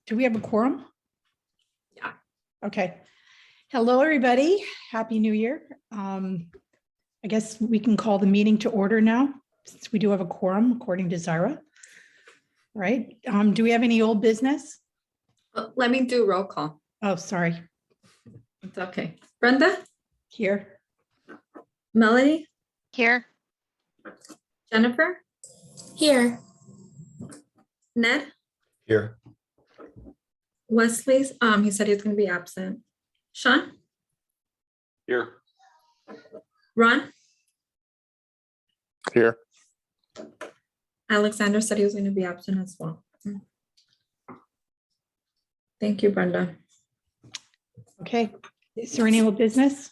Do we have a quorum? Yeah. Okay. Hello, everybody. Happy New Year. I guess we can call the meeting to order now, since we do have a quorum according to Zyra. Right? Do we have any old business? Let me do roll call. Oh, sorry. It's okay. Brenda, Here. Melanie, Here. Jennifer, Here. Ned, Here. Wesley's, he said he's going to be absent. Sean, Here. Ron, Here. Alexander said he was going to be absent as well. Thank you, Brenda. Okay. Is there any old business?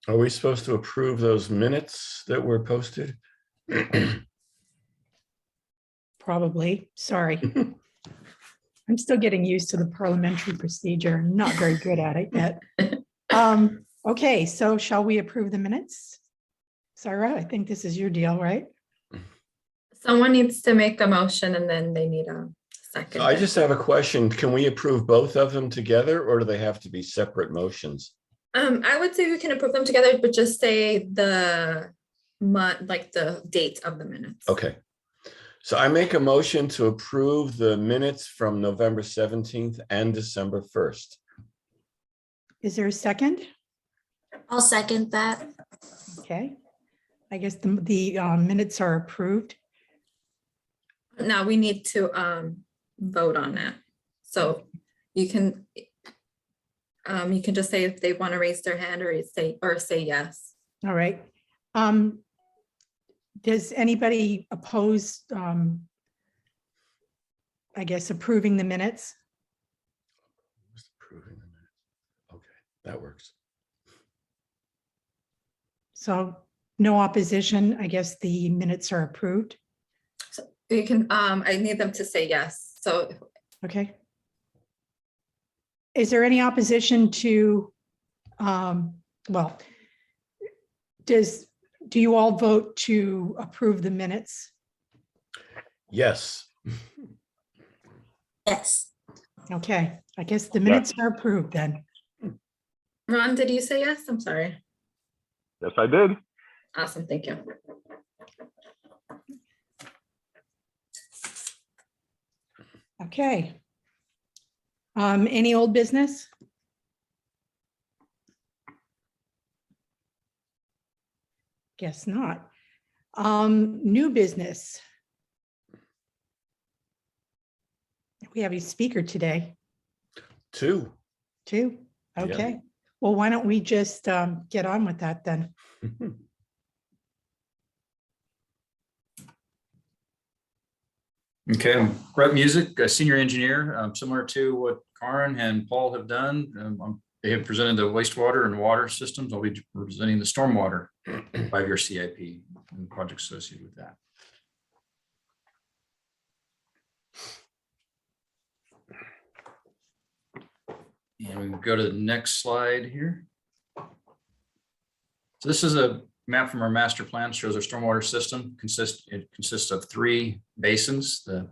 Are we supposed to approve those minutes that were posted? Probably. Sorry. I'm still getting used to the parliamentary procedure. I'm not very good at it yet. Okay, so shall we approve the minutes? Sarah, I think this is your deal, right? Someone needs to make a motion and then they need a second. I just have a question. Can we approve both of them together, or do they have to be separate motions? I would say we can approve them together, but just say the month, like the date of the minutes. Okay. So I make a motion to approve the minutes from November 17th and December 1st. Is there a second? I'll second that. Okay. I guess the minutes are approved. Now we need to vote on that. So you can just say if they want to raise their hand or say yes. All right. Does anybody oppose, I guess, approving the minutes? Approving the minutes. Okay, that works. So no opposition. I guess the minutes are approved. So you can, I need them to say yes. So Okay. Is there any opposition to, well, do you all vote to approve the minutes? Yes. Yes. Okay, I guess the minutes are approved then. Ron, did you say yes? I'm sorry. Yes, I did. Awesome, thank you. Okay. Any old business? Guess not. New business. We have a speaker today, Two. too. Yeah. Okay. Well, why don't we just get on with that then? Okay, I'm Brett Music, a senior engineer, similar to what Karen and Paul have done. They have presented the wastewater and water systems. I'll be representing the stormwater 5-year CIP and projects associated with that. And we can go to the next slide here. So this is a map from our master plan, shows our stormwater system. It consists of 3 basins: the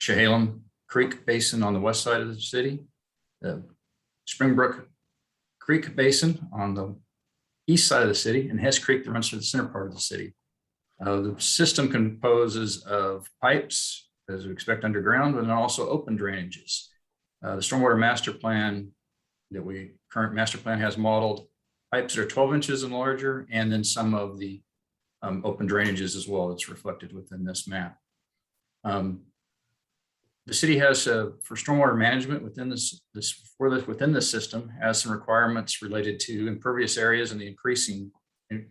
Chehalem Creek Basin on the west side of the city, the Springbrook Creek Basin on the east side of the city, and Hess Creek that runs through the center part of the city. The system composes of pipes, as we expect underground, and also open drainages. The stormwater master plan current master plan has modeled pipes that are 12 inches and larger, and then some of the open drainages as well that's reflected within this map. The city has, for stormwater management within within this system, has some requirements related to impervious areas and the increasing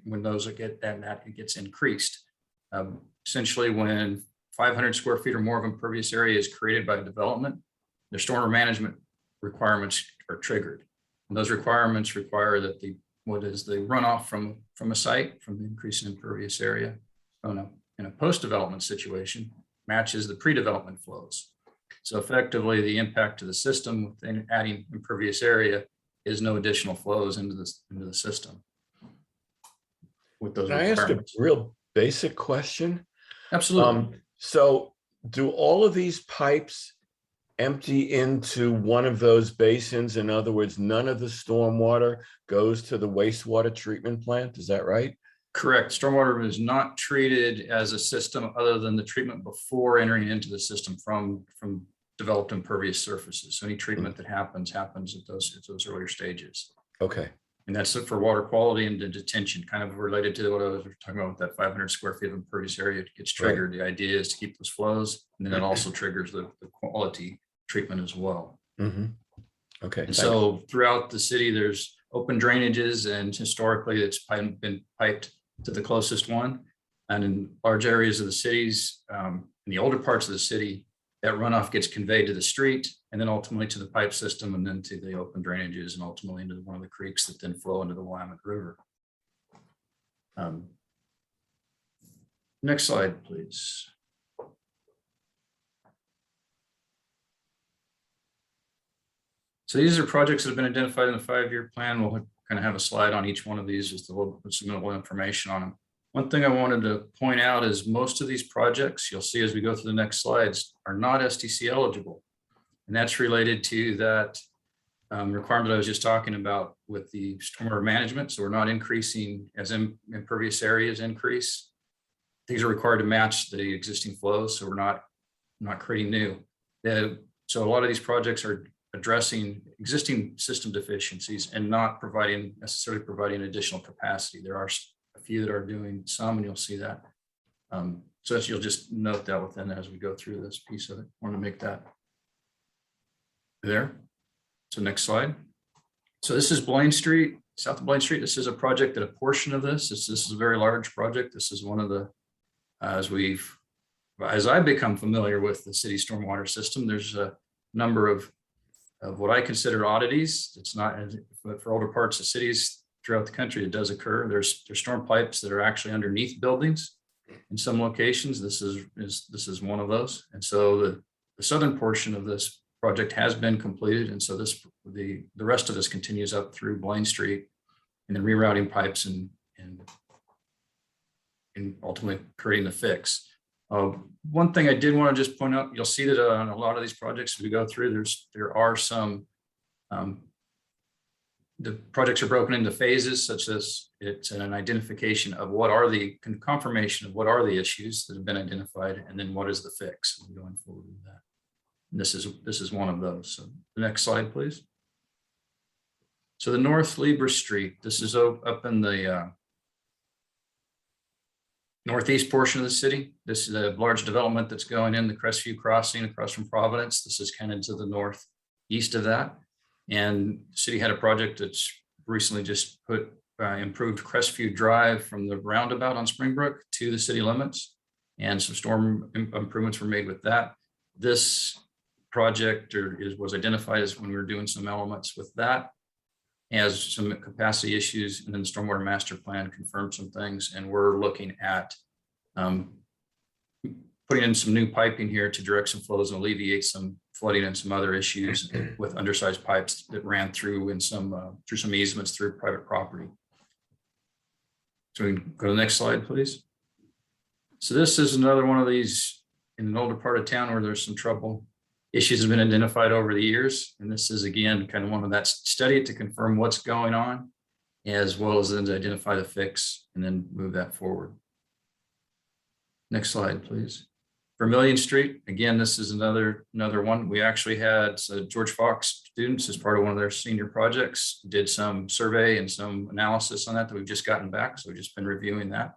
when those that gets increased. Essentially, when 500 square feet or more of impervious area is created by development, the stormwater management requirements are triggered. And those requirements require that the runoff from a site from the increase in impervious area in a post-development situation matches the pre-development flows. So effectively, the impact to the system within adding impervious area is no additional flows into the system. With those Can I ask a requirements. real basic question? Absolutely. So do all of these pipes empty into one of those basins? In other words, none of the stormwater goes to the wastewater treatment plant. Is that right? Correct. Stormwater is not treated as a system other than the treatment before entering into the system from developed impervious surfaces. So any treatment that happens at those earlier stages. Okay. And that's it for water quality and the detention, kind of related to what I was talking about with that 500 square feet of impervious area. It gets triggered. The idea is to keep those flows, and then it also triggers the quality treatment as well. Okay. And so throughout the city, there's open drainages, and historically it's been piped to the closest one. And in large areas of the cities, in the older parts of the city, that runoff gets conveyed to the street and then ultimately to the pipe system and then to the open drainages and ultimately into one of the creeks that then flow into the Willamette River. Next slide, please. So these are projects that have been identified in the 5-year plan. We'll kind of have a slide on each one of these just a little bit submittable information on them. One thing I wanted to point out is most of these projects, you'll see as we go through the next slides, are not SDC eligible. And that's related to that requirement I was just talking about with the stormwater management. So we're not increasing as impervious areas increase. These are required to match the existing flows. So we're not creating new. So a lot of these projects are addressing existing system deficiencies and not necessarily providing additional capacity. There are a few that are doing some, and you'll see that. So you'll just note that within as we go through this piece of it. I want to make that there. So next slide. So this is Blaine Street, south of Blaine Street. This is a project that a portion of this is a very large project. This is one of the, as I become familiar with the city stormwater system, there's a number of what I consider oddities. It's not, but for older parts of cities throughout the country, it does occur. There's storm pipes that are actually underneath buildings in some locations. This is one of those. And so the southern portion of this project has been completed. And so the rest of this continues up through Blaine Street and then rerouting pipes and ultimately creating the fix. One thing I did want to just point out, you'll see that on a lot of these projects as we go through, there are some, the projects are broken into phases, such as it's an identification of confirmation of what are the issues that have been identified, and then what is the fix going forward with that. And this is one of those. So the next slide, please. So the North Libra Street, this is up in the northeast portion of the city. This is a large development that's going in the Crestview Crossing across from Providence. This is kind of to the northeast of that. And the city had a project that's recently just improved Crestview Drive from the roundabout on Springbrook to the city limits. And some storm improvements were made with that. This project was identified as when we were doing some elements with that, has some capacity issues, and then the stormwater master plan confirmed some things, and we're looking at putting in some new piping here to direct some flows and alleviate some flooding and some other issues with undersized pipes that ran through some easements through private property. So we can go to the next slide, please. So this is another one of these in an older part of town where there's some trouble. Issues have been identified over the years. And this is, again, kind of one of that study it to confirm what's going on, as well as then to identify the fix and then move that forward. Next slide, please. Vermillion Street, again, this is another one. We actually had George Fox students as part of one of their senior projects, did some survey and some analysis on that we've just gotten back. So we've just been reviewing that.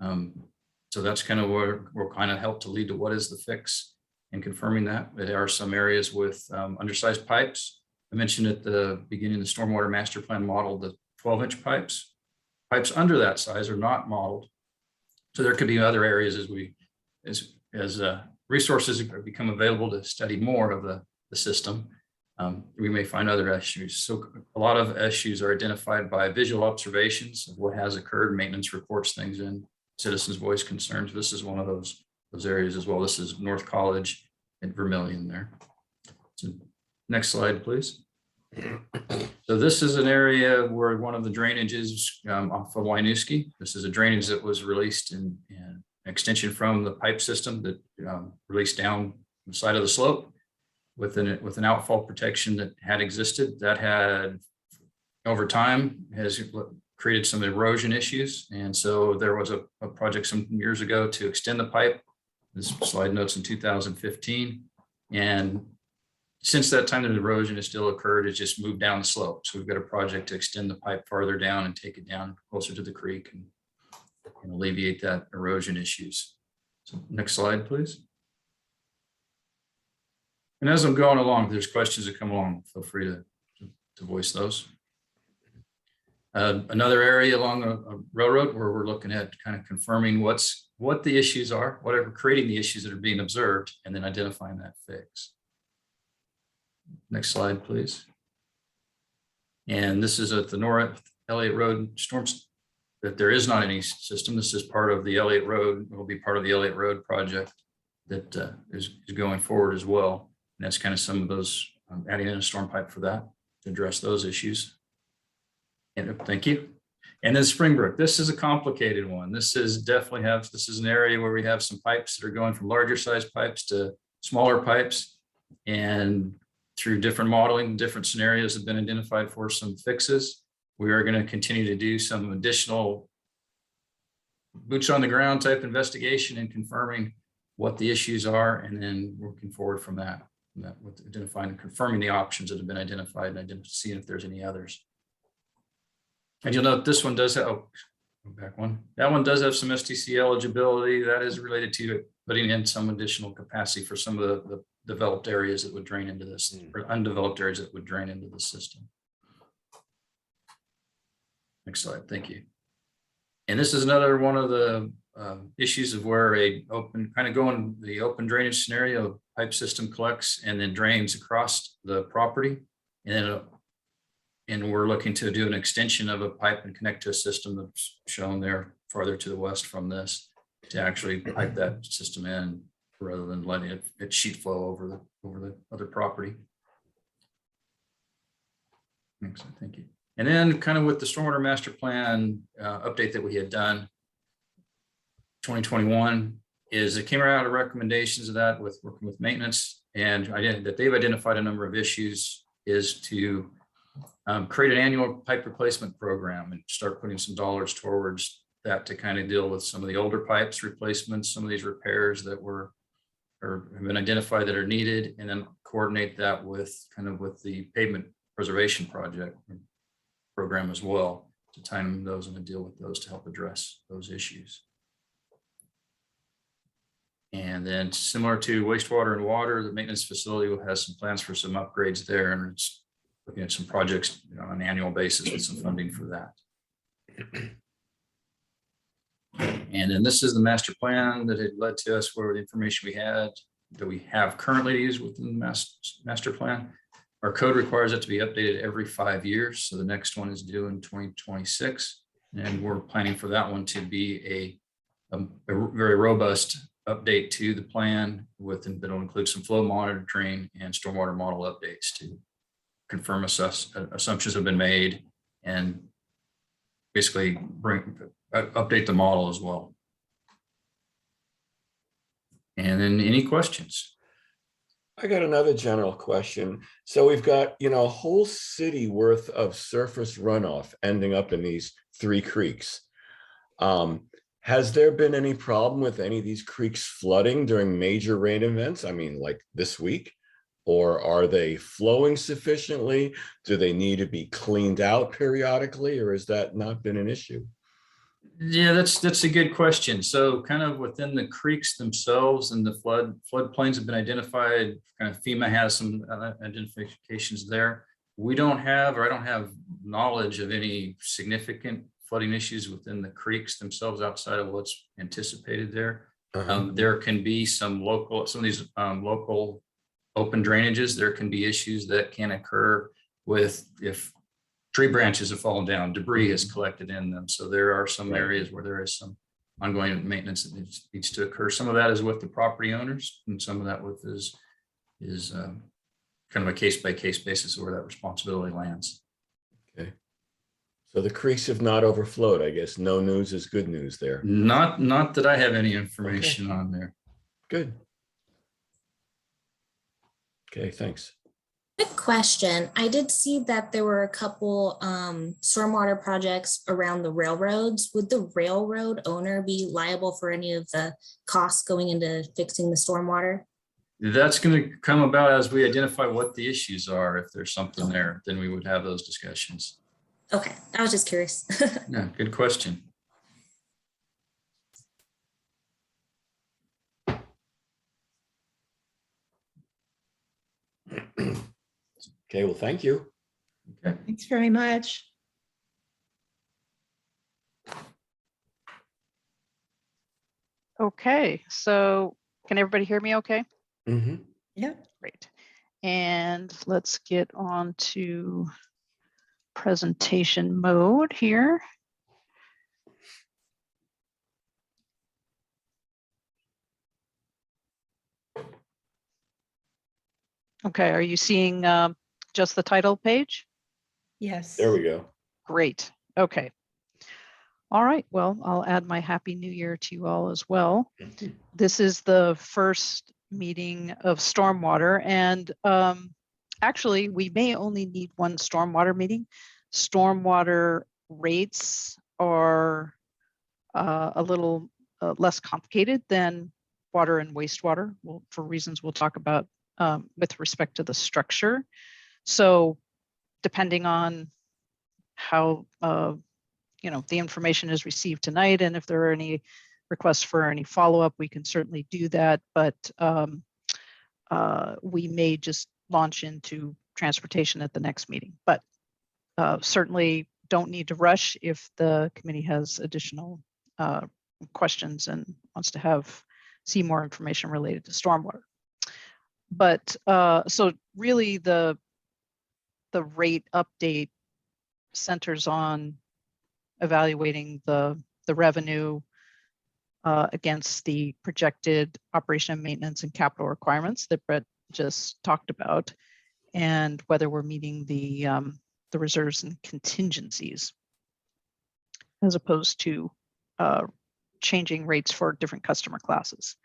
So that's kind of where we'll kind of help to lead to what is the fix and confirming that. There are some areas with undersized pipes. I mentioned at the beginning, the stormwater master plan modeled the 12-inch pipes. Pipes under that size are not modeled. So there could be other areas as resources become available to study more of the system. We may find other issues. So a lot of issues are identified by visual observations of what has occurred. Maintenance reports things in, citizens voice concerns. This is one of those areas as well. This is North College and Vermillion there. So next slide, please. So this is an area where one of the drainages off of Winooski. This is a drainage that was released in extension from the pipe system that released down the side of the slope with an outfall protection that had existed, that had over time has created some erosion issues. And so there was a project some years ago to extend the pipe. This slide notes in 2015. And since that time, the erosion has still occurred. It's just moved down the slope. So we've got a project to extend the pipe farther down and take it down closer to the creek and alleviate that erosion issues. So next slide, please. And as I'm going along, if there's questions that come along, feel free to voice those. Another area along a railroad where we're looking at kind of confirming what the issues are, whatever creating the issues that are being observed, and then identifying that fix. Next slide, please. And this is at the North Elliott Road storms, that there is not any system. This is part of the Elliott Road. It will be part of the Elliott Road project that is going forward as well. And that's kind of some of those, adding in a storm pipe for that to address those issues. And thank you. And then Springbrook, this is a complicated one. This is an area where we have some pipes that are going from larger size pipes to smaller pipes. And through different modeling, different scenarios have been identified for some fixes. We are going to continue to do some additional boots on the ground type investigation and confirming what the issues are, and then working forward from that with identifying and confirming the options that have been identified and seeing if there's any others. And you'll note this one does have, go back one. That one does have some STC eligibility. That is related to putting in some additional capacity for some of the developed areas that would drain into this, or undeveloped areas that would drain into the system. Next slide, thank you. And this is another one of the issues of where the open drainage scenario, pipe system collects and then drains across the property. And we're looking to do an extension of a pipe and connect to a system that's shown there farther to the west from this, to actually pipe that system in rather than letting it sheet flow over the other property. Excellent, thank you. And then kind of with the stormwater master plan update that we had done 2021 is it came out of recommendations of that with working with maintenance, and that they've identified a number of issues is to create an annual pipe replacement program and start putting some dollars towards that to kind of deal with some of the older pipes replacements, some of these repairs that have been identified that are needed, and then coordinate that with the pavement preservation program as well, to time those and to deal with those to help address those issues. And then similar to wastewater and water, the maintenance facility has some plans for some upgrades there, and it's looking at some projects on an annual basis with some funding for that. And then this is the master plan that had led to us where the information we had that we have currently used within the master plan. Our code requires it to be updated every 5 years. So the next one is due in 2026. And we're planning for that one to be a very robust update to the plan that'll include some flow monitoring and stormwater model updates to confirm assumptions have been made and basically update the model as well. And then any questions? I got another general question. So we've got, a whole city worth of surface runoff ending up in these 3 creeks. Has there been any problem with any of these creeks flooding during major rain events? I mean, like this week? Or are they flowing sufficiently? Do they need to be cleaned out periodically, or has that not been an issue? Yeah, that's a good question. So kind of within the creeks themselves and the floodplains have been identified. Kind of FEMA has some identifications there. I don't have knowledge of any significant flooding issues within the creeks themselves outside of what's anticipated there. There can be some of these local open drainages. There can be issues that can occur with if tree branches have fallen down, debris is collected in them. So there are some areas where there is some ongoing maintenance that needs to occur. Some of that is with the property owners, and some of that is kind of a case-by-case basis where that responsibility lands. Okay. So the creeks have not overflowed. I guess no news is good news there. Not that I have any information on there. Good. Okay, thanks. Quick question. I did see that there were a couple stormwater projects around the railroads. Would the railroad owner be liable for any of the costs going into fixing the stormwater? That's going to come about as we identify what the issues are. If there's something there, then we would have those discussions. Okay, I was just curious. Yeah, good question. Okay, well, thank you. Okay. Thanks very much. Okay, so can everybody hear me okay? Mhm. Yeah. Great. And let's get on to presentation mode here. Okay, are you seeing just the title page? Yes. There we go. Great. Okay. All right. Well, I'll add my Happy New Year to you all as well. This is the first meeting of stormwater, and actually, we may only need one stormwater meeting. Stormwater rates are a little less complicated than water and wastewater, well, for reasons we'll talk about with respect to the structure. So depending on how the information is received tonight, and if there are any requests for any follow-up, we can certainly do that, but we may just launch into transportation at the next meeting. But certainly don't need to rush if the committee has additional questions and wants to see more information related to stormwater. But so really the rate update centers on evaluating the revenue against the projected operation and maintenance and capital requirements that Brett just talked about, and whether we're meeting the reserves and contingencies, as opposed to changing rates for different customer classes.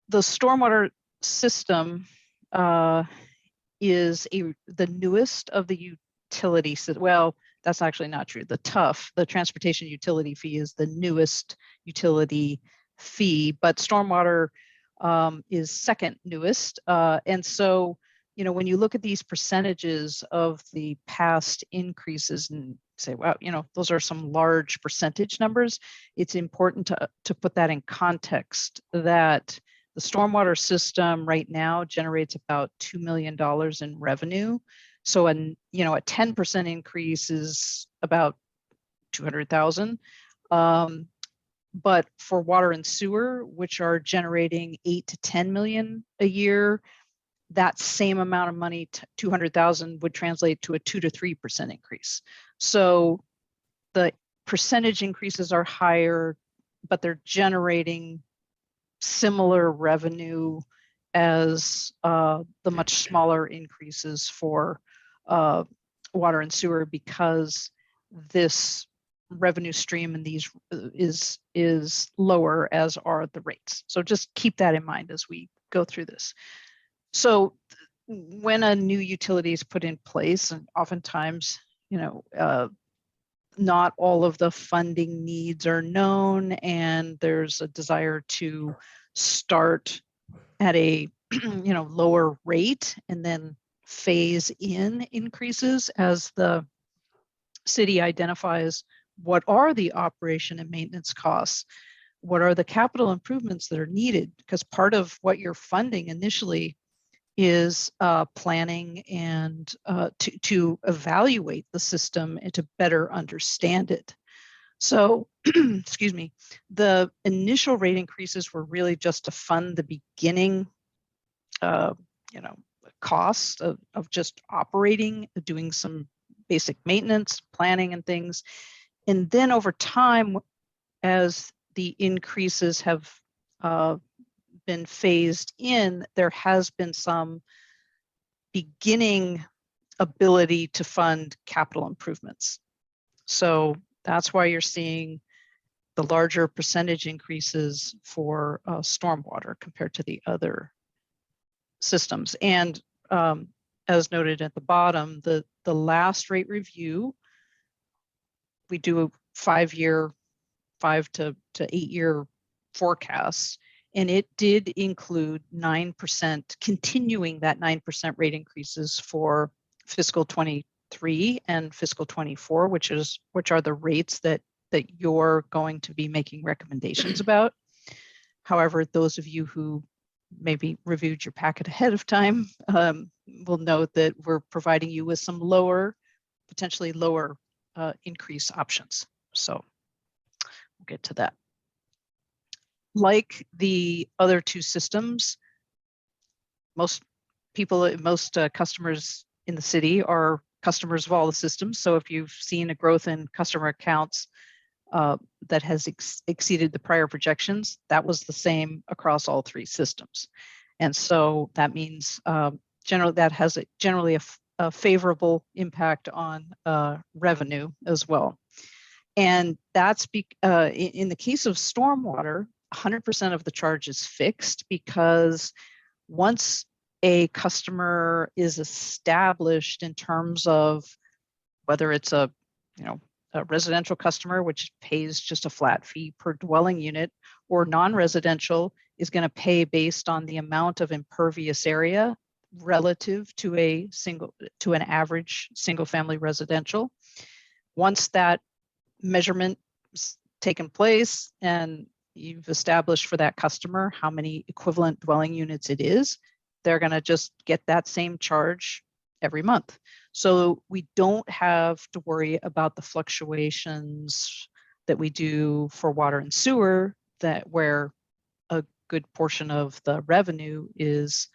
The stormwater system is the newest of the utility. Well, that's actually not true. The transportation utility fee is the newest utility fee, but stormwater is second newest. And so, when you look at these percentages of the past increases and say, wow, those are some large percentage numbers, it's important to put that in context that the stormwater system right now generates about $2 million in revenue. So a 10% increase is about 200,000. But for water and sewer, which are generating 8 to 10 million a year, that same amount of money, 200,000, would translate to a 2 to 3% increase. So the percentage increases are higher, but they're generating similar revenue as the much smaller increases for water and sewer, because this revenue stream in these is lower, as are the rates. So just keep that in mind as we go through this. So when a new utility is put in place, and oftentimes, not all of the funding needs are known, and there's a desire to start at a lower rate and then phase in increases as the city identifies what are the operation and maintenance costs, what are the capital improvements that are needed, because part of what you're funding initially is planning and to evaluate the system and to better understand it. So, excuse me, the initial rate increases were really just to fund the beginning, costs of just operating, doing some basic maintenance, planning and things. And then over time, as the increases have been phased in, there has been some beginning ability to fund capital improvements. So that's why you're seeing the larger percentage increases for stormwater compared to the other systems. And as noted at the bottom, the last rate review, we do a 5 to 8 year forecasts, and it did include 9%, continuing that 9% rate increases for fiscal 23 and fiscal 24, which are the rates that you're going to be making recommendations about. However, those of you who maybe reviewed your packet ahead of time will note that we're providing you with some potentially lower increase options. So we'll get to that. Like the other two systems, most customers in the city are customers of all the systems. So if you've seen a growth in customer accounts that has exceeded the prior projections, that was the same across all three systems. And so that means that has generally a favorable impact on revenue as well. And that's in the case of stormwater, 100% of the charge is fixed, because once a customer is established in terms of whether it's a residential customer, which pays just a flat fee per dwelling unit, or non-residential is going to pay based on the amount of impervious area relative to an average single family residential. Once that measurement is taken place and you've established for that customer how many equivalent dwelling units it is, they're going to just get that same charge every month. So we don't have to worry about the fluctuations that we do for water and sewer, where a good portion of the revenue is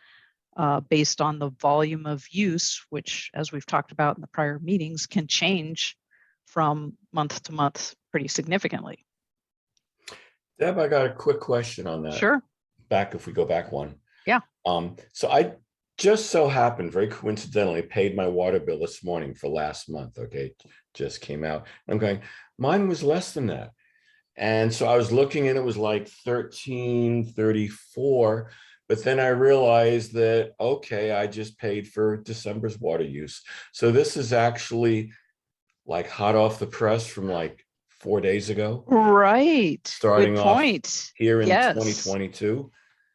based on the volume of use, which, as we've talked about in the prior meetings, can change from month to month pretty significantly. Deb, I got a quick question on that. Sure. If we go back one. Yeah. So I just so happened, very coincidentally, paid my water bill this morning for last month. Okay, just came out. I'm going, mine was less than that. And so I was looking and it was like $13.34. But then I realized that, okay, I just paid for December's water use. So this is actually like hot off the press from like 4 days ago. Right. Starting Good off point. here in Yes. 2022.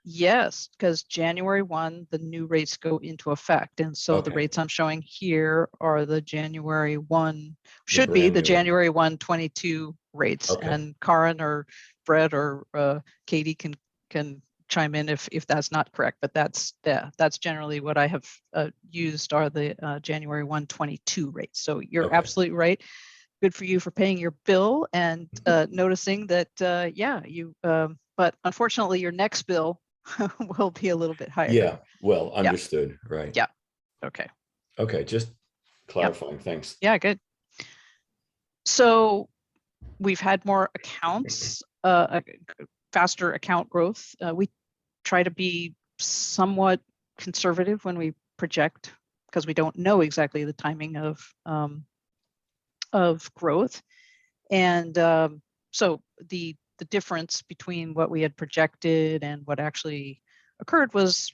Yes, because January 1, the new rates go into effect. And so the Okay. rates I'm showing here are the January 1, brand the new January 1, 22 rates. Okay. And Karen or Brett or Katie can chime in if that's not correct, but that's generally what I have used are the January 1, 22 rates. So you're Okay. absolutely right. Good for you for paying your bill and noticing that, but unfortunately your next bill will be a little bit higher. Yeah, well, understood, right. Yeah. Okay. Okay, just clarifying, thanks. Yeah, good. So we've had more accounts, faster account growth. We try to be somewhat conservative when we project, because we don't know exactly the timing of growth. And so the difference between what we had projected and what actually occurred was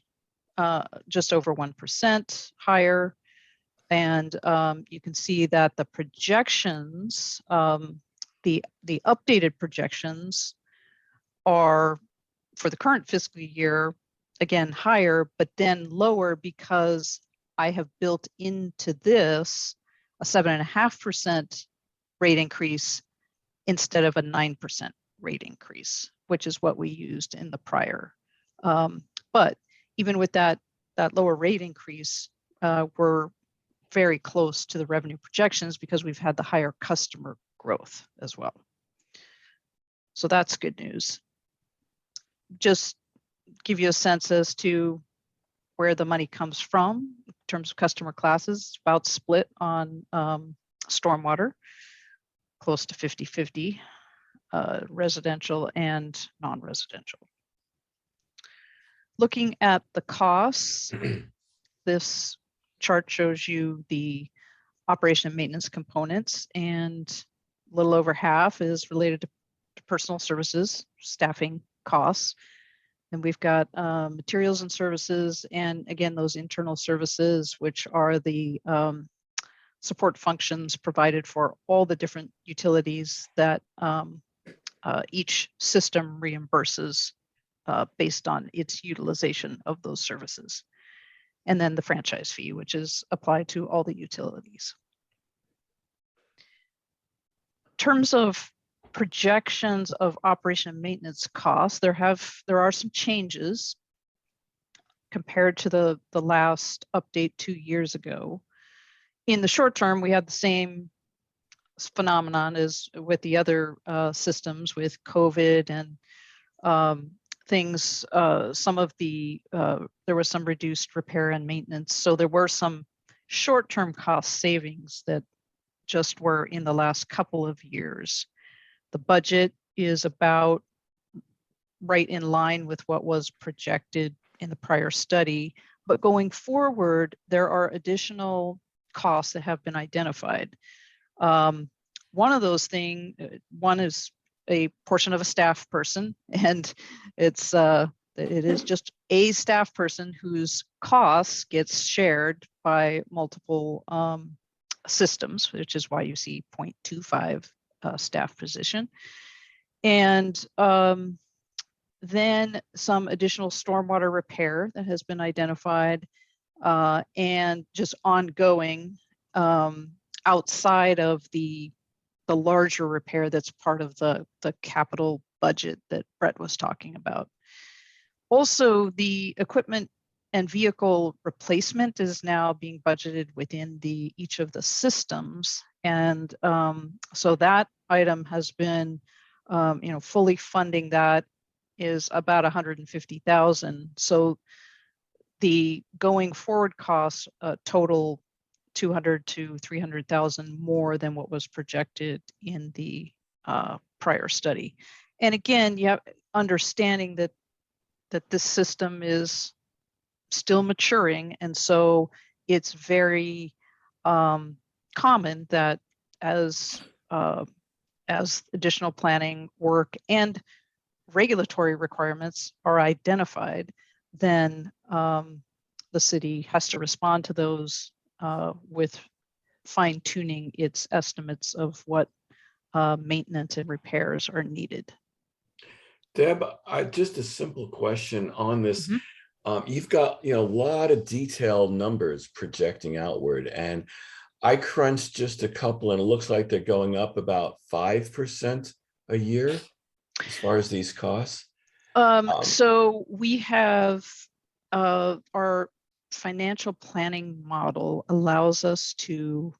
just over 1% higher. And you can see that the projections, the updated projections are for the current fiscal year, again, higher, but then lower because I have built into this a 7.5% rate increase instead of a 9% rate increase, which is what we used in the prior. But even with that lower rate increase, we're very close to the revenue projections because we've had the higher customer growth as well. So that's good news. Just give you a sense as to where the money comes from in terms of customer classes. It's about split on stormwater, close to 50-50, residential and non-residential. Looking at the costs, this chart shows you the operation and maintenance components, and little over half is related to personal services, staffing costs. And we've got materials and services, and again, those internal services, which are the support functions provided for all the different utilities that each system reimburses based on its utilization of those services. And then the franchise fee, which is applied to all the utilities. In terms of projections of operation and maintenance costs, there are some changes compared to the last update 2 years ago. In the short term, we had the same phenomenon as with the other systems with COVID and things. Some of the there was some reduced repair and maintenance, so there were some short-term cost savings that just were in the last couple of years. The budget is about right in line with what was projected in the prior study, but going forward, there are additional costs that have been identified. One of those things, one is a portion of a staff person, and it is just a staff person whose costs gets shared by multiple systems, which is why you see 0.25 staff position. And then some additional stormwater repair that has been identified, and just ongoing outside of the larger repair that's part of the capital budget that Brett was talking about. Also, the equipment and vehicle replacement is now being budgeted within each of the systems. And so that item has been, fully funding that is about 150,000. So the going forward costs total 200 to 300,000 more than what was projected in the prior study. And again, you have understanding that this system is still maturing, and so it's very common that as additional planning work and regulatory requirements are identified, then the city has to respond to those with fine-tuning its estimates of what maintenance and repairs are needed. Deb, just a simple question on this. You've got a lot of detailed numbers projecting outward, and I crunched just a couple, and it looks like they're going up about 5% a year as far as these costs. So we have our financial planning model allows us to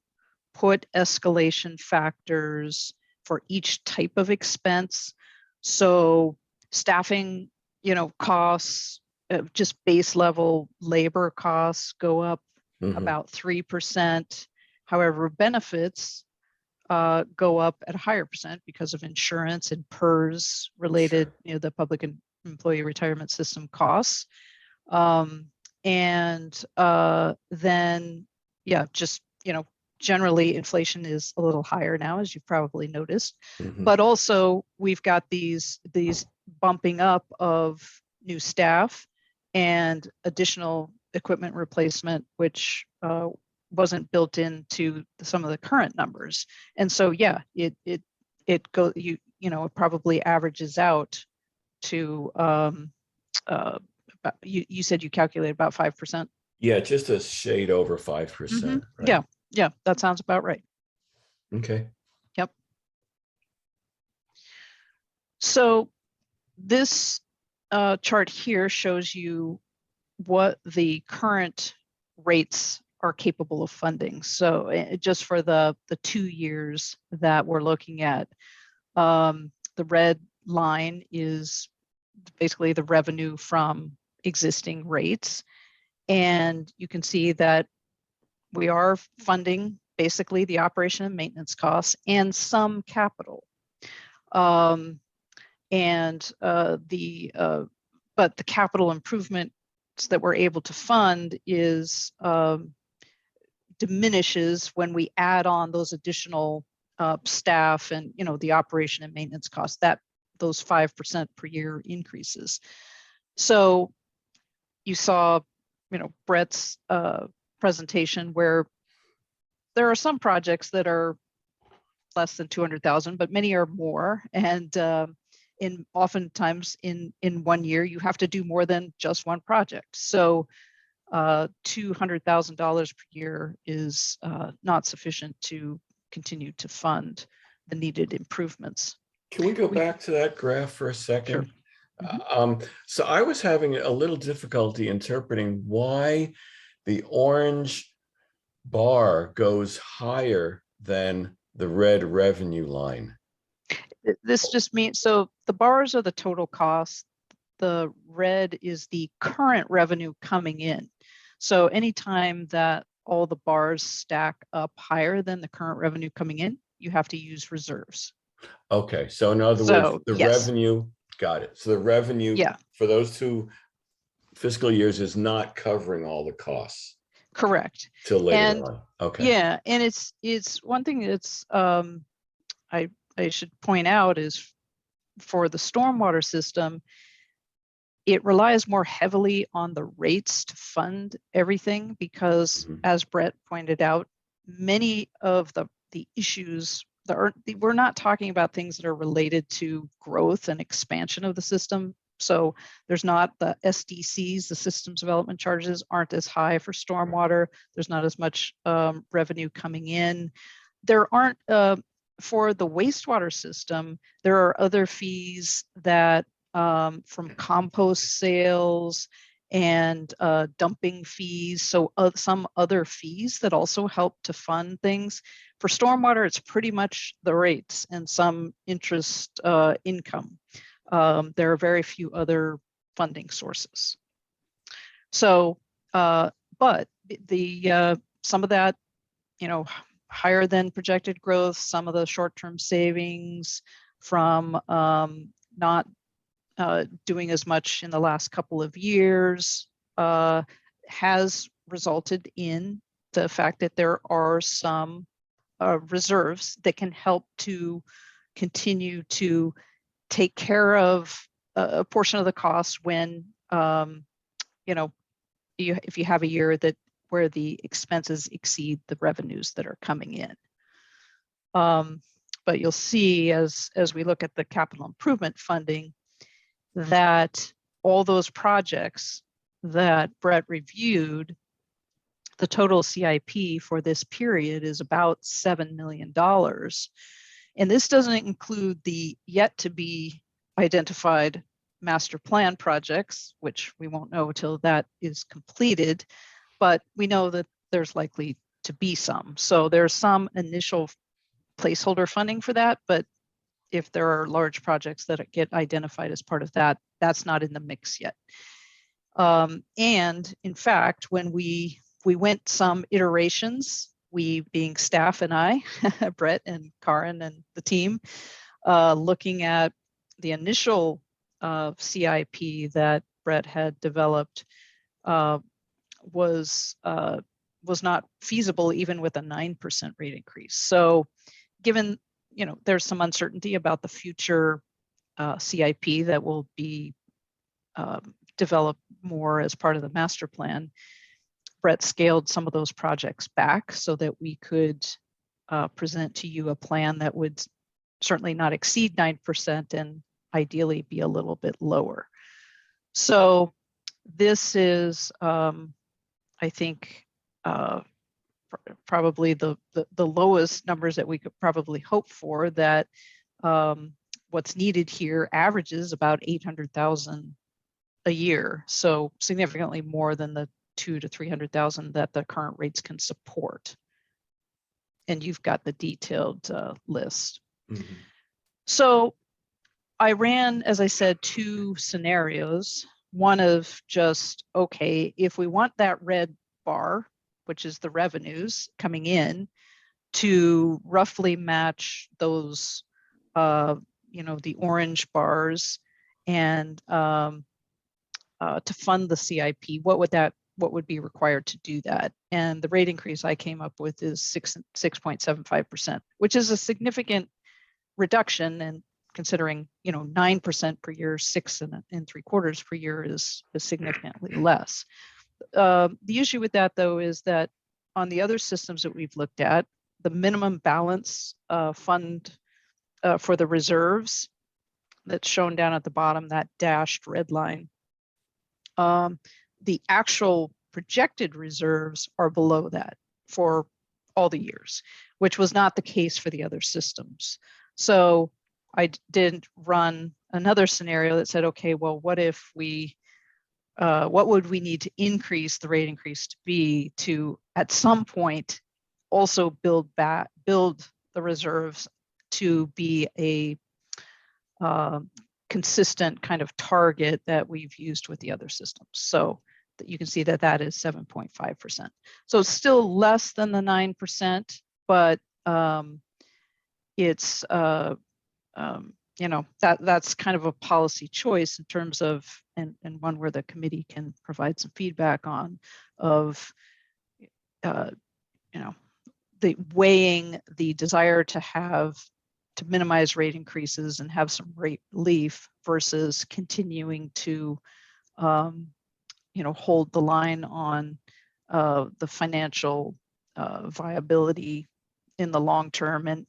put escalation factors for each type of expense. So staffing, costs, just base level labor costs go up about 3%. However, benefits go up at a higher percent because of insurance and PERS related, the public and employee retirement system costs. And then, just, generally inflation is a little higher now, as you've probably noticed, but also we've got these bumping up of new staff and additional equipment replacement, which wasn't built into some of the current numbers. And so, it probably averages out to, you said you calculate about 5%. Yeah, just a shade over 5%. Right? Yeah, that sounds about right. Okay. Yep. So this chart here shows you what the current rates are capable of funding. So just for the 2 years that we're looking at, the red line is basically the revenue from existing rates. And you can see that we are funding basically the operation and maintenance costs and some capital. But the capital improvements that we're able to fund is diminishes when we add on those additional staff and, the operation and maintenance costs, that those 5% per year increases. So you saw, Brett's presentation where there are some projects that are less than 200,000, but many are more. And oftentimes in 1 year, you have to do more than just one project. So $200,000 per year is not sufficient to continue to fund the needed improvements. Can we go back to that graph for a second? Sure. So I was having a little difficulty interpreting why the orange bar goes higher than the red revenue line. This just means, so the bars are the total cost. The red is the current revenue coming in. So anytime that all the bars stack up higher than the current revenue coming in, you have to use reserves. Okay, so in other words, the yes. revenue, got it. So the revenue for those 2 fiscal years is not covering all the costs. Correct. Till later on. Okay. Yeah, and it's one thing that's I should point out is for the stormwater system, it relies more heavily on the rates to fund everything because, as Brett pointed out, many of the issues we're not talking about things that are related to growth and expansion of the system. So there's not the SDCs, the systems development charges aren't as high for stormwater. There's not as much revenue coming in. There aren't, for the wastewater system, there are other fees that from compost sales and dumping fees. So some other fees that also help to fund things. For stormwater, it's pretty much the rates and some interest income. There are very few other funding sources. So, but the some of that, higher than projected growth, some of the short-term savings from not doing as much in the last couple of years has resulted in the fact that there are some reserves that can help to continue to take care of a portion of the cost when, if you have a year where the expenses exceed the revenues that are coming in. But you'll see as we look at the capital improvement funding that all those projects that Brett reviewed, the total CIP for this period is about $7 million. And this doesn't include the yet to be identified master plan projects, which we won't know till that is completed, but we know that there's likely to be some. So there's some initial placeholder funding for that, but if there are large projects that get identified as part of that, that's not in the mix yet. And in fact, when we went some iterations, we being staff and I, Brett and Karin and the team, looking at the initial CIP that Brett had developed was not feasible even with a 9% rate increase. So given, there's some uncertainty about the future CIP that will be developed more as part of the master plan, Brett scaled some of those projects back so that we could present to you a plan that would certainly not exceed 9% and ideally be a little bit lower. So this is, I think, probably the lowest numbers that we could probably hope for, that what's needed here averages about 800,000 a year. So significantly more than the 200,000 to 300,000 that the current rates can support. And you've got the detailed list. Mm-hmm. So I ran, as I said, 2 scenarios. One of just, okay, if we want that red bar, which is the revenues coming in, to roughly match those, the orange bars, and to fund the CIP, what would what would be required to do that. And the rate increase I came up with is 6.75%, which is a significant reduction. And considering, 9% per year, 6.75% per year is significantly less. The issue with that, though, is that on the other systems that we've looked at, the minimum balance fund for the reserves that's shown down at the bottom, that dashed red line, the actual projected reserves are below that for all the years, which was not the case for the other systems. So I did run another scenario that said, okay, well, what if we, what would we need to increase the rate increase to be to, at some point, also build the reserves to be a consistent kind of target that we've used with the other systems. So that you can see that that is 7.5%. So it's still less than the 9%, but it's that's kind of a policy choice in terms of, and one where the committee can provide some feedback on, of the weighing the desire to minimize rate increases and have some rate relief versus continuing to hold the line on the financial viability in the long term,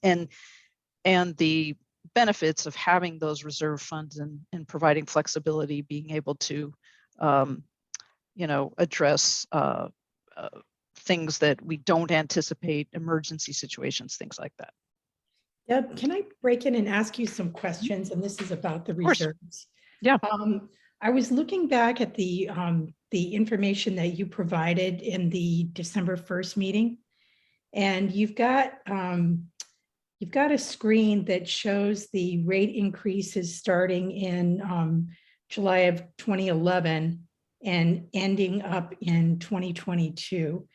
and the benefits of having those reserve funds and providing flexibility, being able to address things that we don't anticipate, emergency situations, things like that. Deb, can I break in and ask you some questions? And this is about the course. reserves. Yeah. I was looking back at the information that you provided in the December 1st meeting, and you've got a screen that shows the rate increases starting in July of 2011 and ending up in 2022.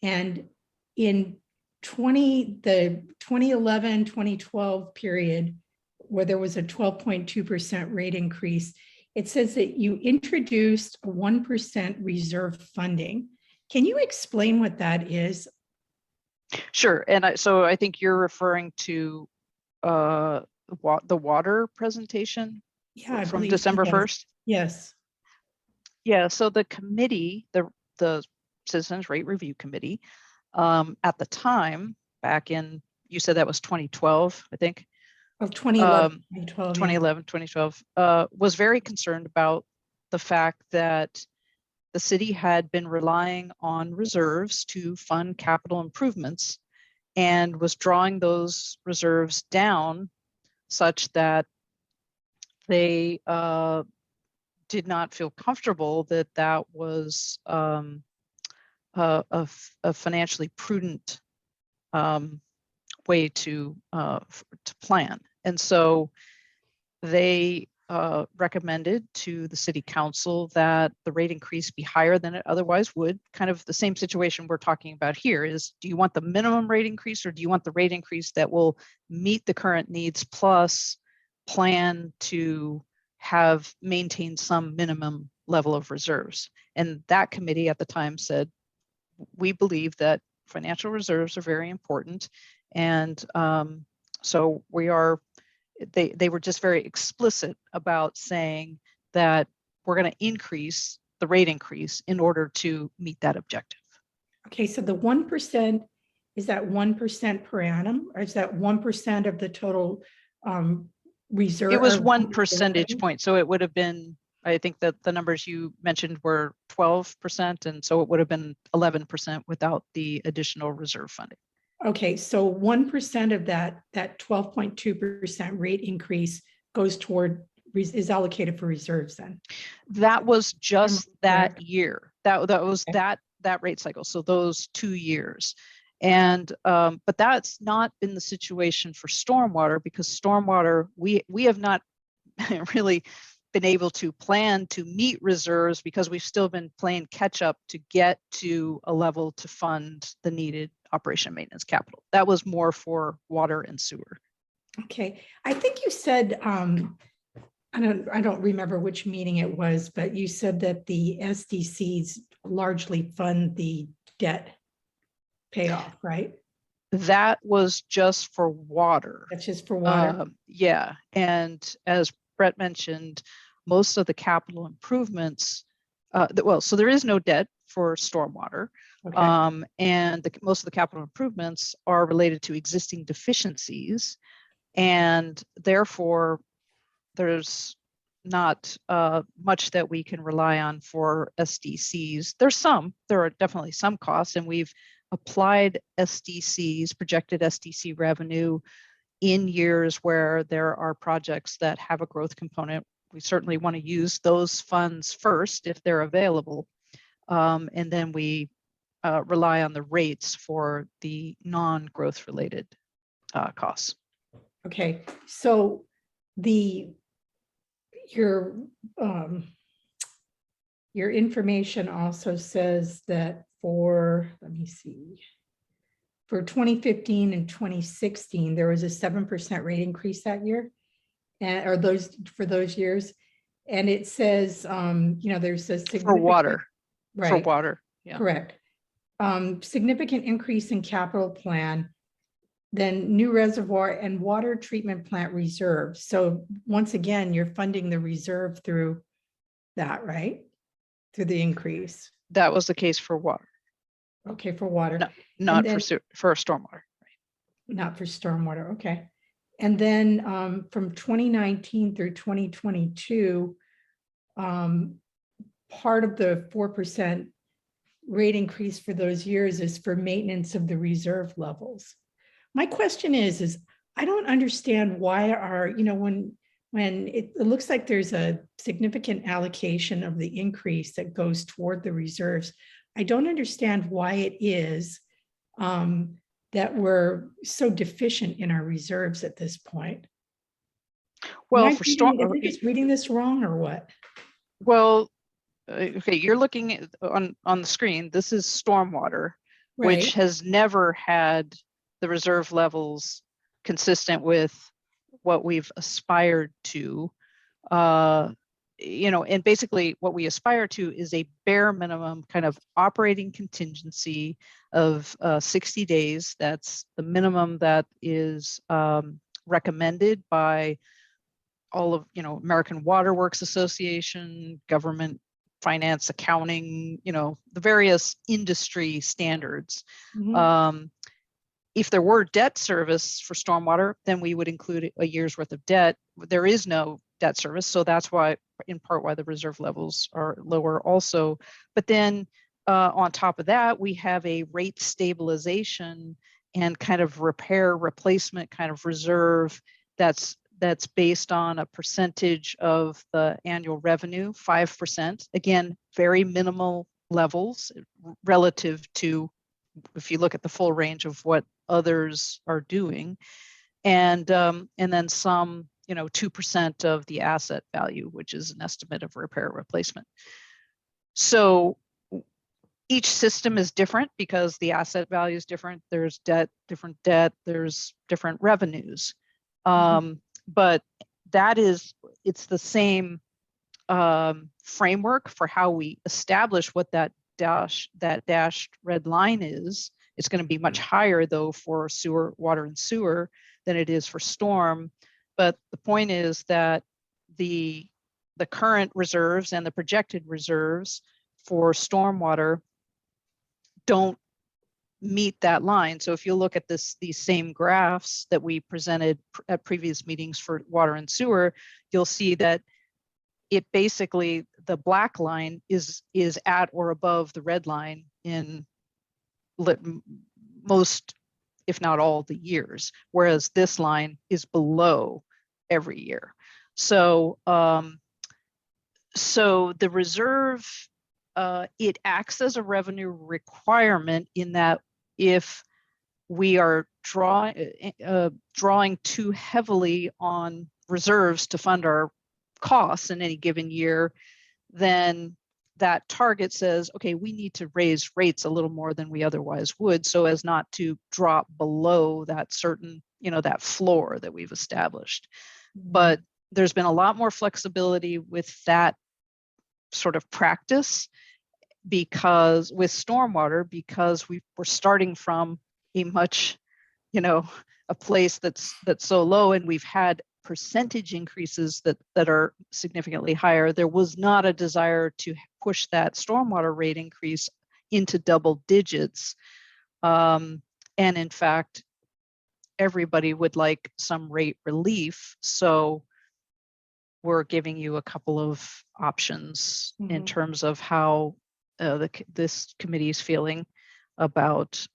And in the 2011-2012 period, where there was a 12.2% rate increase, it says that you introduced a 1% reserve funding. Can you explain what that is? Sure. And so I think you're referring to the water presentation from December 1st? Yes. Yeah, so the committee, the Citizens Rate Review Committee, at the time, back in, you said that was 2012, I think? Of 2011, 2012, was very concerned about the fact that the city had been relying on reserves to fund capital improvements and was drawing those reserves down such that they did not feel comfortable that that was a financially prudent way to plan. And so they recommended to the city council that the rate increase be higher than it otherwise would. Kind of the same situation we're talking about here is, do you want the minimum rate increase, or do you want the rate increase that will meet the current needs plus plan to have maintained some minimum level of reserves? And that committee at the time said, we believe that financial reserves are very important. And so they were just very explicit about saying that we're going to increase the rate increase in order to meet that objective. Okay, so the 1%, is that 1% per annum, or is that 1% of the total reserve? It was 1 percentage point. So it would have been, I think that the numbers you mentioned were 12%. And so it would have been 11% without the additional reserve funding. Okay, so 1% of that 12.2% rate increase goes toward, is allocated for reserves then? That was just that year. That was that rate cycle. So those 2 years. And but that's not been the situation for stormwater, because stormwater, we have not really been able to plan to meet reserves because we've still been playing catch up to get to a level to fund the needed operation maintenance capital. That was more for water and sewer. Okay, I think you said, I don't remember which meeting it was, but you said that the SDCs largely fund the debt payoff, right? That was just for water. That's just for water. Yeah, and as Brett mentioned, most of the capital improvements, so there is no debt for stormwater. Okay. And most of the capital improvements are related to existing deficiencies, and therefore there's not much that we can rely on for SDCs. There are definitely some costs, and we've applied SDCs, projected SDC revenue in years where there are projects that have a growth component. We certainly want to use those funds first if they're available. And then we rely on the rates for the non-growth related costs. Okay, so your information also says that let me see, for 2015 and 2016, there was a 7% rate increase that year, or for those years. And it says, there's a significant, For water, right? yeah. Correct. Significant increase in capital plan, then new reservoir and water treatment plant reserve. So once again, you're funding the reserve through that, right? Through the increase. That was the case for water. Okay, for water. No, not then, for stormwater. Not for stormwater, okay. And then from 2019 through 2022, part of the 4% rate increase for those years is for maintenance of the reserve levels. My question is I don't understand why when it looks like there's a significant allocation of the increase that goes toward the reserves, I don't understand why it is that we're so deficient in our reserves at this point. Well, Am I just reading this wrong or what? Well, okay, you're looking at, on the screen, this is stormwater, Right. which has never had the reserve levels consistent with what we've aspired to. And basically what we aspire to is a bare minimum kind of operating contingency of 60 days. That's the minimum that is recommended by all of, American Water Works Association, government finance, accounting, the various industry standards. Mhm. If there were debt service for stormwater, then we would include a year's worth of debt. There is no debt service, so that's why, in part, why the reserve levels are lower also. But then on top of that, we have a rate stabilization and kind of repair replacement kind of reserve that's based on a percentage of the annual revenue, 5%. Again, very minimal levels relative to, if you look at the full range of what others are doing, and then some, 2% of the asset value, which is an estimate of repair replacement. So each system is different because the asset value is different. There's different debt, there's different revenues. But it's the same framework for how we establish what that dashed red line is. It's going to be much higher though for sewer, water and sewer than it is for storm. But the point is that the current reserves and the projected reserves for stormwater don't meet that line. So if you look at these same graphs that we presented at previous meetings for water and sewer, you'll see that it basically, the black line is at or above the red line in most, if not all, the years, whereas this line is below every year. So so the reserve, it acts as a revenue requirement in that if we are drawing too heavily on reserves to fund our costs in any given year, then that target says, okay, we need to raise rates a little more than we otherwise would, so as not to drop below that certain, that floor that we've established. But there's been a lot more flexibility with that sort of practice. because with stormwater, because we're starting from a much, a place that's so low, and we've had percentage increases that are significantly higher. There was not a desire to push that stormwater rate increase into double digits. And in fact, everybody would like some rate relief. So we're giving you a couple of options in terms of how this committee is feeling about,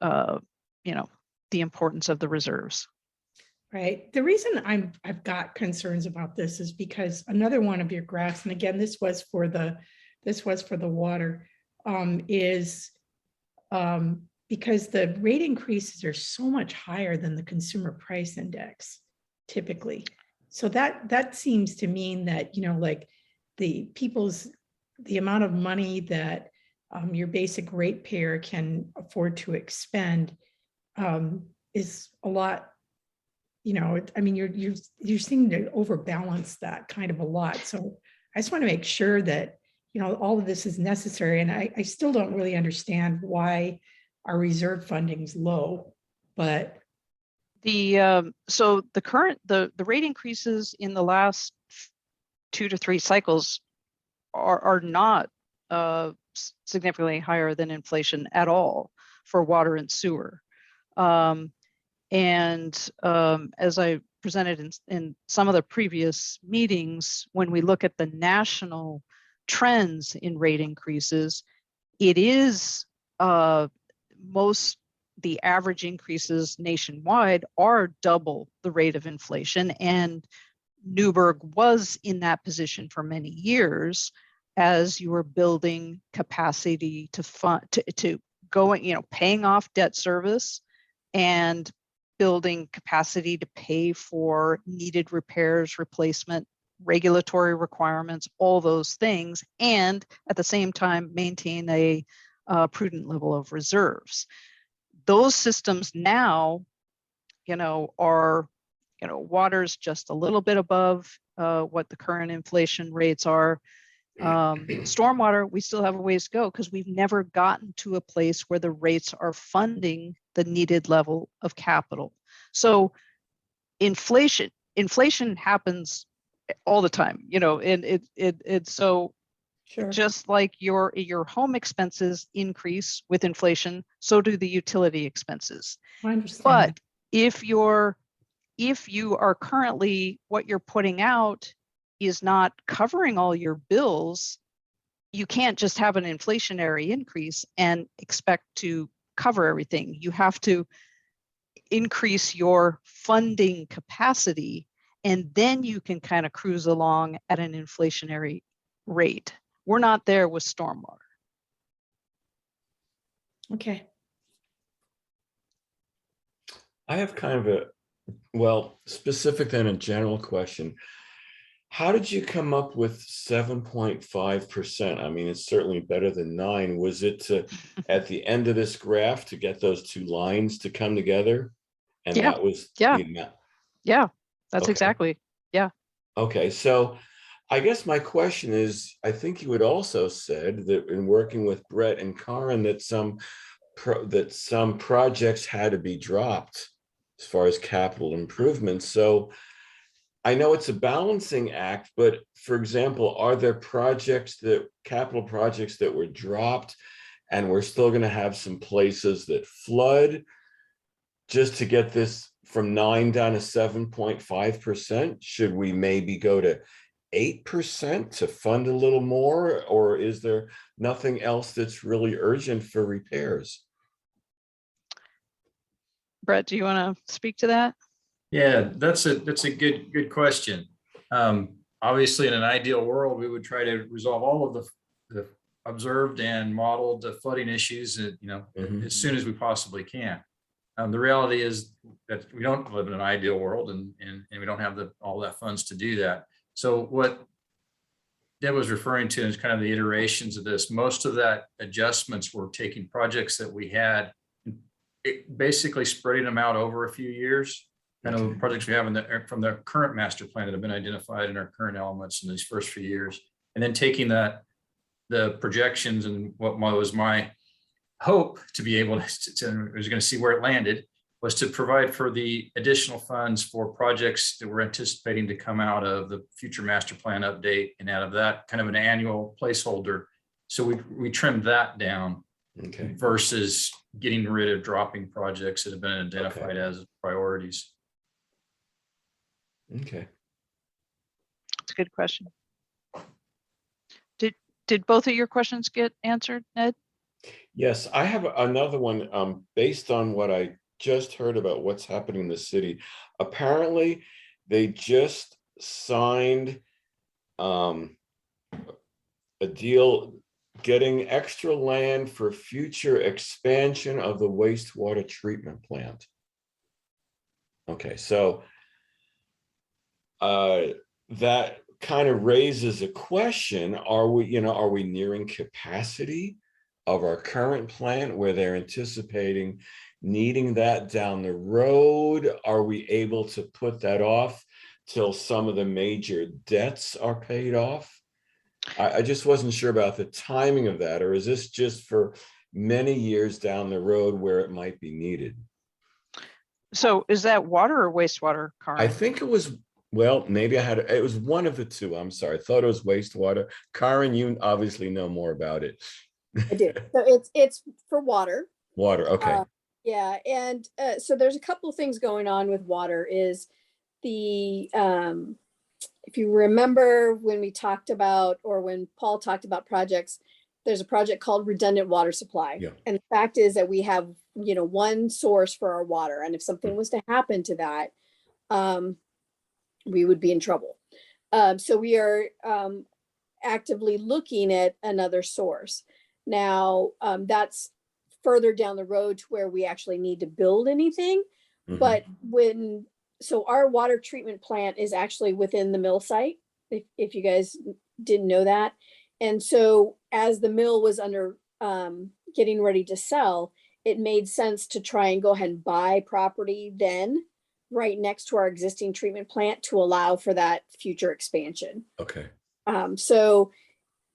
the importance of the reserves. Right. The reason I've got concerns about this is because another one of your graphs, and again, this was for the water, is because the rate increases are so much higher than the consumer price index typically. So that seems to mean that, like the amount of money that your basic ratepayer can afford to expend is a lot. I mean, you're seeming to overbalance that kind of a lot. So I just want to make sure that, all of this is necessary. And I still don't really understand why our reserve funding is low, but. So the rate increases in the last 2 to 3 cycles are not significantly higher than inflation at all for water and sewer. And as I presented in some of the previous meetings, when we look at the national trends in rate increases, it is the average increases nationwide are double the rate of inflation. And Newberg was in that position for many years as you were building capacity to fund, to going, paying off debt service and building capacity to pay for needed repairs, replacement, regulatory requirements, all those things, and at the same time maintain a prudent level of reserves. Those systems now, are, water's just a little bit above what the current inflation rates are. Stormwater, we still have a ways to go because we've never gotten to a place where the rates are funding the needed level of capital. So inflation happens all the time, and it's so Sure. just like your home expenses increase with inflation, so do the utility expenses. I understand. But if you are currently, what you're putting out is not covering all your bills, you can't just have an inflationary increase and expect to cover everything. You have to increase your funding capacity, and then you can kind of cruise along at an inflationary rate. We're not there with stormwater. Okay. I have kind of specific than a general question. How did you come up with 7.5%? I mean, it's certainly better than 9. Was it at the end of this graph to get those 2 lines to come together? And Yeah. that was Yeah. the amount. Yeah, that's Okay. exactly. Yeah. Okay, so I guess my question is, I think you had also said that in working with Brett and Karen that some projects had to be dropped as far as capital improvements. So I know it's a balancing act, but for example, are there capital projects that were dropped and we're still going to have some places that flood just to get this from 9 down to 7.5%? Should we maybe go to 8% to fund a little more, or is there nothing else that's really urgent for repairs? Brett, do you want to speak to that? Yeah, that's a good question. Obviously, in an ideal world, we would try to resolve all of the observed and modeled flooding issues, as soon as we possibly can. The reality is that we don't live in an ideal world, and we don't have all that funds to do that. So what Deb was referring to is kind of the iterations of this. Most of that adjustments were taking projects that we had, basically spreading them out over a few years. Kind of projects we have from the current master plan that have been identified in our current elements in these first few years, and then taking that the projections and what was my hope to be able to I was going to see where it landed, was to provide for the additional funds for projects that we're anticipating to come out of the future master plan update and out of that kind of an annual placeholder. So we trimmed that down Okay, versus getting rid of dropping projects that have been identified as priorities. okay. It's a good question. Did both of your questions get answered, Ned? Yes, I have another one, based on what I just heard about what's happening in the city. Apparently, they just signed a deal getting extra land for future expansion of the wastewater treatment plant. Okay, so that kind of raises a question. Are we nearing capacity of our current plant where they're anticipating needing that down the road? Are we able to put that off till some of the major debts are paid off? I just wasn't sure about the timing of that, or is this just for many years down the road where it might be needed? So is that water or wastewater, I Karen? think it was, well, maybe it was one of the two. I'm sorry. I thought it was wastewater. Karen, you obviously know more about it. I do. So it's for water. Water, okay. Yeah, and so there's a couple of things going on with water. Is the if you remember when we talked about, or when Paul talked about projects, there's a project called redundant water supply. Yeah. And the fact is that we have, one source for our water. And if something was to happen to that, we would be in trouble. So we are actively looking at another source. Now, that's further down the road to where we actually need to build anything. Mhm. But so our water treatment plant is actually within the mill site, if you guys didn't know that. And so as the mill was getting ready to sell, it made sense to try and go ahead and buy property then right next to our existing treatment plant to allow for that future expansion. Okay. So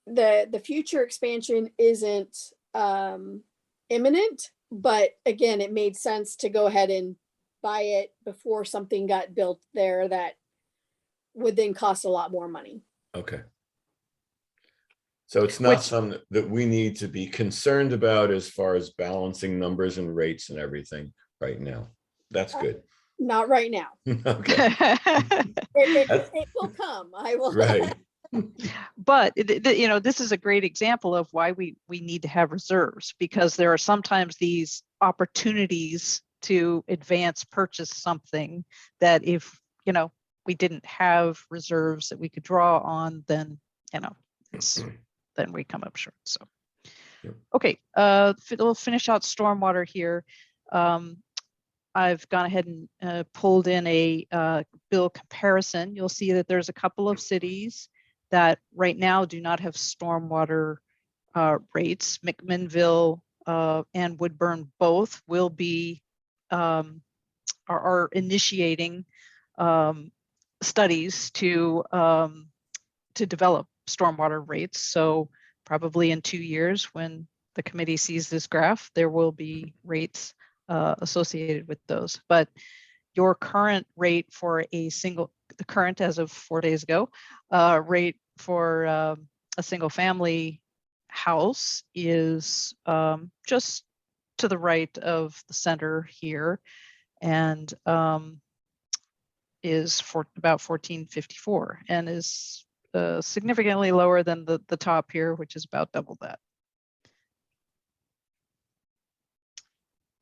the future expansion isn't imminent, but again, it made sense to go ahead and buy it before something got built there that would then cost a lot more money. Okay. So it's not something that we need to be concerned about as far as balancing numbers and rates and everything right now. That's good. Not right now. Okay. It will come. I will. Right. But this is a great example of why we need to have reserves, because there are sometimes these opportunities to advance purchase something that if we didn't have reserves that we could draw on, then then we come up short. So Yep. okay, we'll finish out stormwater here. I've gone ahead and pulled in a bill comparison. You'll see that there's a couple of cities that right now do not have stormwater rates. McMinnville and Woodburn both will be are initiating studies to develop stormwater rates. So probably in 2 years, when the committee sees this graph, there will be rates associated with those. But your current rate for the current as of 4 days ago, rate for a single family house is just to the right of the center here, and is for about $14.54, and is significantly lower than the top here, which is about double that.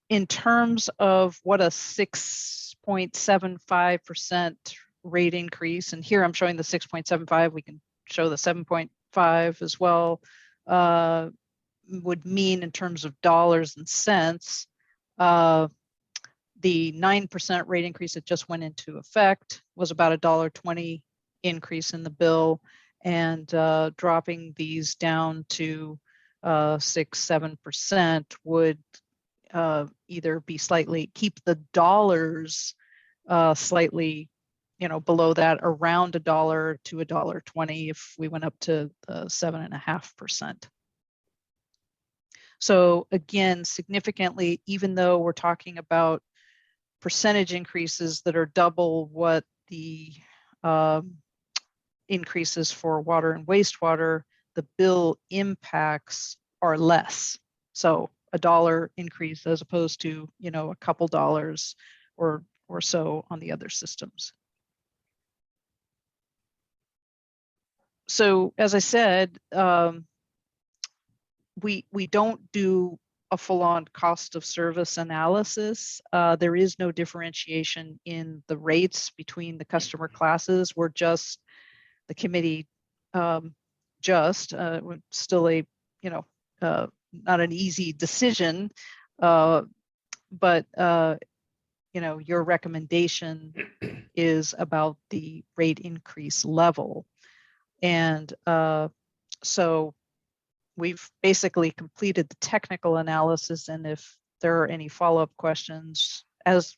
In terms of what a 6.75% rate increase, and here I'm showing the 6.75, we can show the 7.5 as well, would mean in terms of dollars and cents. The 9% rate increase that just went into effect was about $1.20 increase in the bill, and dropping these down to 6-7% would either be keep the dollars slightly below that, around $1 to $1.20 if we went up to 7.5%. So again, significantly, even though we're talking about percentage increases that are double what the increases for water and wastewater, the bill impacts are less. So $1 increase as opposed to, a couple dollars or so on the other systems. So as I said, we don't do a full-on cost of service analysis. There is no differentiation in the rates between the customer classes. We're just, the committee still a, not an easy decision, but your recommendation is about the rate increase level. And so we've basically completed the technical analysis, and if there are any follow-up questions, as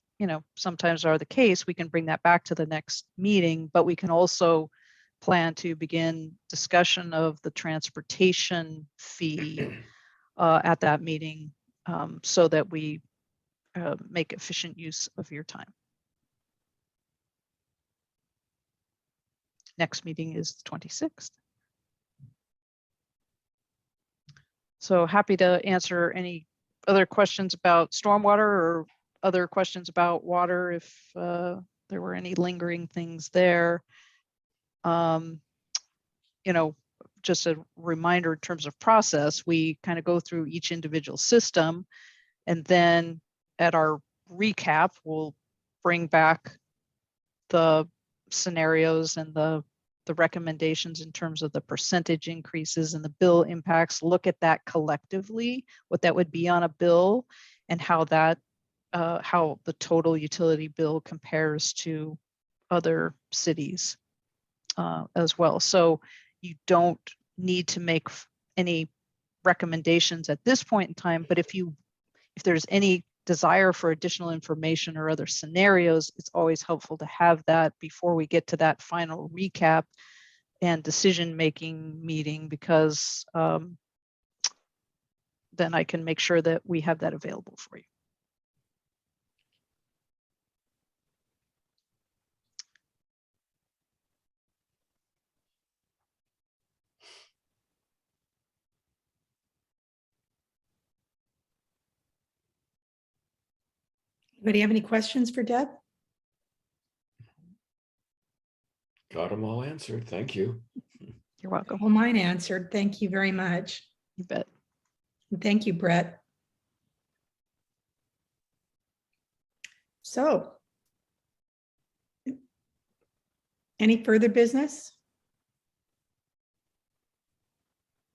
sometimes are the case, we can bring that back to the next meeting, but we can also plan to begin discussion of the transportation fee at that meeting, so that we make efficient use of your time. Next meeting is the 26th. So happy to answer any other questions about stormwater or other questions about water if there were any lingering things there. Just a reminder in terms of process, we kind of go through each individual system, and then at our recap, we'll bring back the scenarios and the recommendations in terms of the percentage increases and the bill impacts, look at that collectively, what that would be on a bill, and how that how the total utility bill compares to other cities as well. So you don't need to make any recommendations at this point in time, but if there's any desire for additional information or other scenarios, it's always helpful to have that before we get to that final recap and decision-making meeting, because then I can make sure that we have that available for you. Anybody have any questions for Deb? Got them all answered. Thank you. You're welcome. All mine answered. Thank you very much. You bet. And thank you, Brett. So, any further business?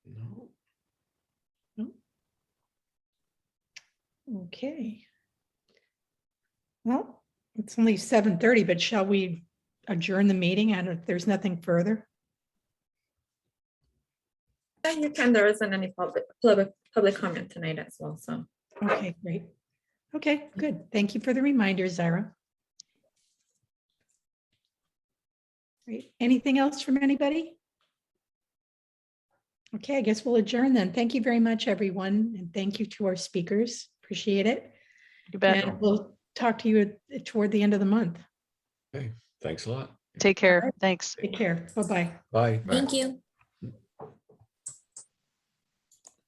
No. No. Okay. Well, it's only 7:30, but shall we adjourn the meeting? And if there's nothing further? Yeah, you can. There isn't any public comment tonight as well, so. Okay, great. Okay, good. Thank you for the reminder, Zyra. Great. Anything else from anybody? Okay, I guess we'll adjourn then. Thank you very much, everyone. And thank you to our speakers. Appreciate it. You bet. And we'll talk to you toward the end of the month. Okay. Thanks a lot. Take care. Thanks. Take care. Bye-bye. Bye. Thank you.